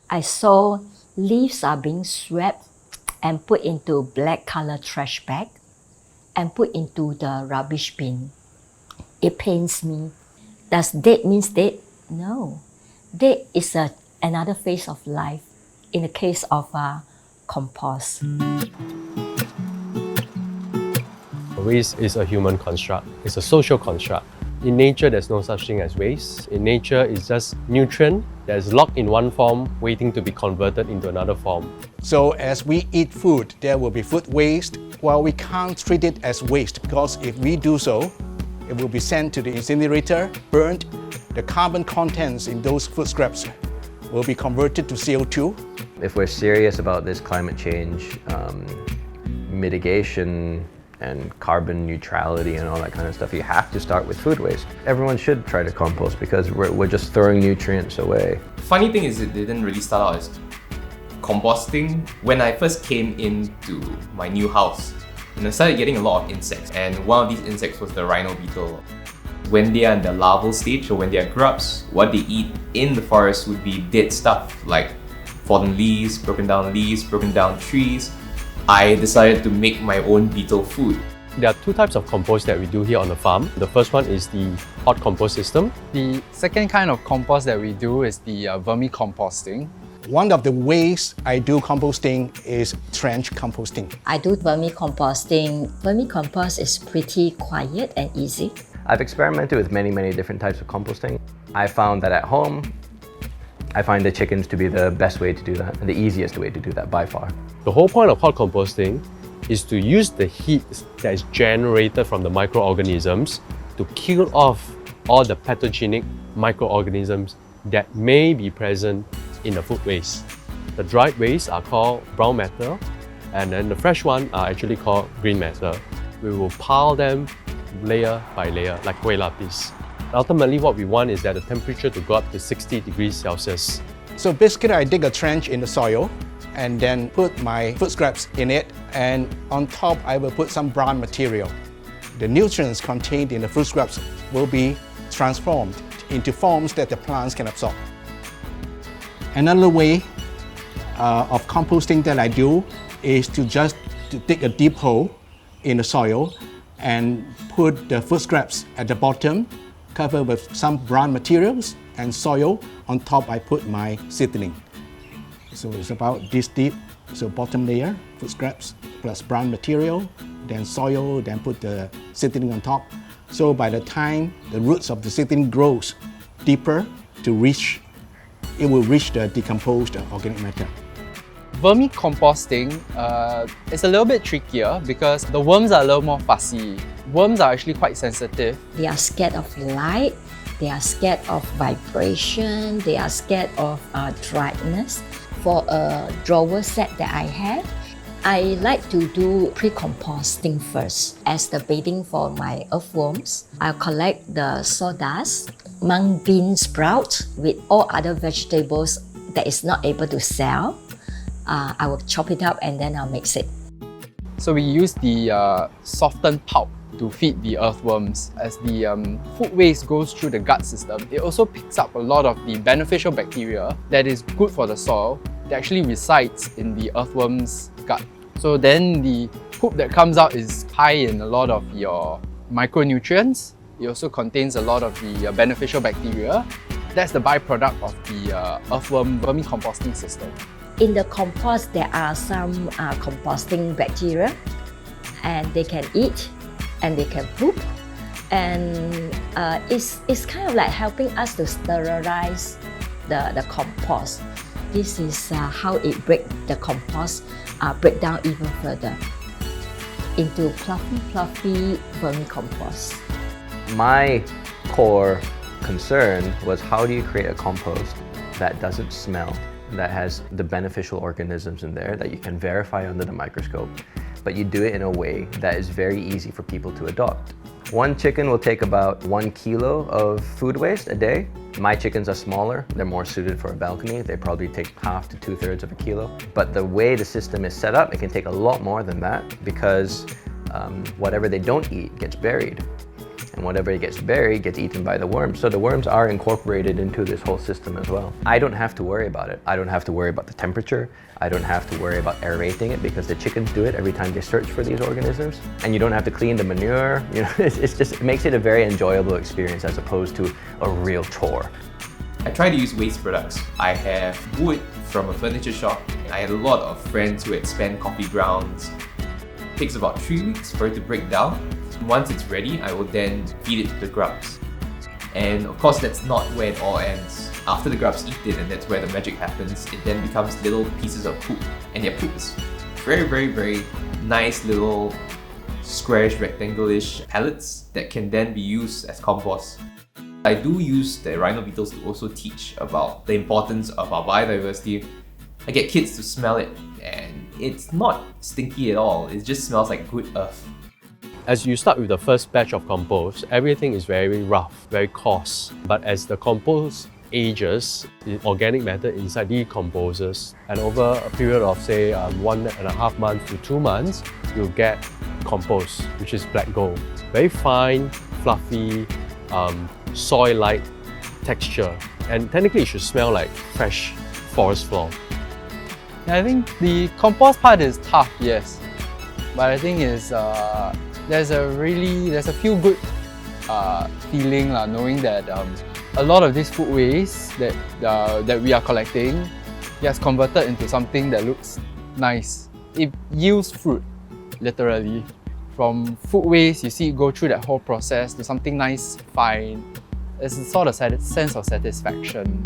I saw leaves are being swept and put into black color trash bag and put into the rubbish bin. It pains me. Does dead means dead? No. Dead is another phase of life in the case of compost. Waste is a human construct. It's a social construct. In nature, there's no such thing as waste. In nature, it's just nutrient that's locked in one form, waiting to be converted into another form. So as we eat food, there will be food waste. Well, we can't treat it as waste because if we do so, it will be sent to the incinerator, burned. The carbon contents in those food scraps will be converted to CO2. If we're serious about this climate change mitigation and carbon neutrality and all that kind of stuff, you have to start with food waste. Everyone should try to compost because we're just throwing nutrients away. Funny thing is, it didn't really start out as composting. When I first came into my new house, and I started getting a lot of insects, and one of these insects was the rhino beetle. When they are in the larval stage, or when they are grubs, what they eat in the forest would be dead stuff like fallen leaves, broken down trees. I decided to make my own beetle food. There are two types of compost that we do here on the farm. The first one is the hot compost system. The second kind of compost that we do is the vermicomposting. One of the ways I do composting is trench composting. I do vermicomposting. Vermicompost is pretty quiet and easy. I've experimented with many different types of composting. I found that at home, I find the chickens to be the best way to do that and the easiest way to do that by far. The whole point of hot composting is to use the heat that is generated from the microorganisms to kill off all the pathogenic microorganisms that may be present in the food waste. The dried waste are called brown matter, and then the fresh one are actually called green matter. We will pile them layer by layer like kueh lapis. Ultimately, what we want is that the temperature to go up to 60 degrees Celsius. So basically, I dig a trench in the soil and then put my food scraps in it, and on top I will put some brown material. The nutrients contained in the food scraps will be transformed into forms that the plants can absorb. Another way of composting that I do is to dig a deep hole in the soil and put the food scraps at the bottom, cover with some brown materials and soil. On top I put my seedling. So it's about this deep. So bottom layer, food scraps plus brown material, then soil, then put the seedling on top. So by the time the roots of the seedling grows deeper it will reach the decomposed organic matter. Vermicomposting is a little bit trickier because the worms are a little more fussy. Worms are actually quite sensitive. They are scared of light, they are scared of vibration, they are scared of dryness. For a drawer set that I have, I like to do pre-composting first. As the bedding for my earthworms, I'll collect the sawdust, mung bean sprout with all other vegetables that is not able to sell. I will chop it up and then I'll mix it. So we use the softened pulp to feed the earthworms. As the food waste goes through the gut system, it also picks up a lot of the beneficial bacteria that is good for the soil that actually resides in the earthworm's gut. So then the poop that comes out is high in a lot of your micronutrients. It also contains a lot of the beneficial bacteria. That's the byproduct of the earthworm vermicomposting system. In the compost, there are some composting bacteria, and they can eat and they can poop. And it's kind of like helping us to sterilize the compost. This is how it the compost break down even further into fluffy vermicompost. My core concern was, how do you create a compost that doesn't smell, that has the beneficial organisms in there that you can verify under the microscope, but you do it in a way that is very easy for people to adopt. One chicken will take about 1 kilo of food waste a day. My chickens are smaller, they're more suited for a balcony. They probably take half to 2/3 of a kilo. But the way the system is set up, it can take a lot more than that because whatever they don't eat gets buried. and whatever gets buried gets eaten by the worms. So the worms are incorporated into this whole system as well. I don't have to worry about it. I don't have to worry about the temperature. I don't have to worry about aerating it because the chickens do it every time they search for these organisms. And you don't have to clean the manure. You know, it makes it a very enjoyable experience as opposed to a real chore. I try to use waste products. I have wood from a furniture shop. I had a lot of friends who had spent coffee grounds. It takes about 3 weeks for it to break down. Once it's ready, I will then feed it to the grubs. And of course, that's not where it all ends. After the grubs eat it, and that's where the magic happens, it then becomes little pieces of poop. And their poop is very, very, very nice little squarish, rectangle-ish pellets that can then be used as compost. I do use the rhino beetles to also teach about the importance of our biodiversity. I get kids to smell it, and it's not stinky at all. It just smells like good earth. As you start with the first batch of compost, everything is very rough, very coarse. But as the compost ages, the organic matter inside decomposes, and over a period of say 1.5 months to 2 months, you'll get compost, which is black gold. Very fine, fluffy, soil-like texture, and technically it should smell like fresh forest floor. I think the compost part is tough, yes, but I think there's a feel good feeling knowing that a lot of this food waste that we are collecting gets converted into something that looks nice. It yields fruit, literally. From food waste, you see it go through that whole process to something nice, fine. It's a sort of sense of satisfaction.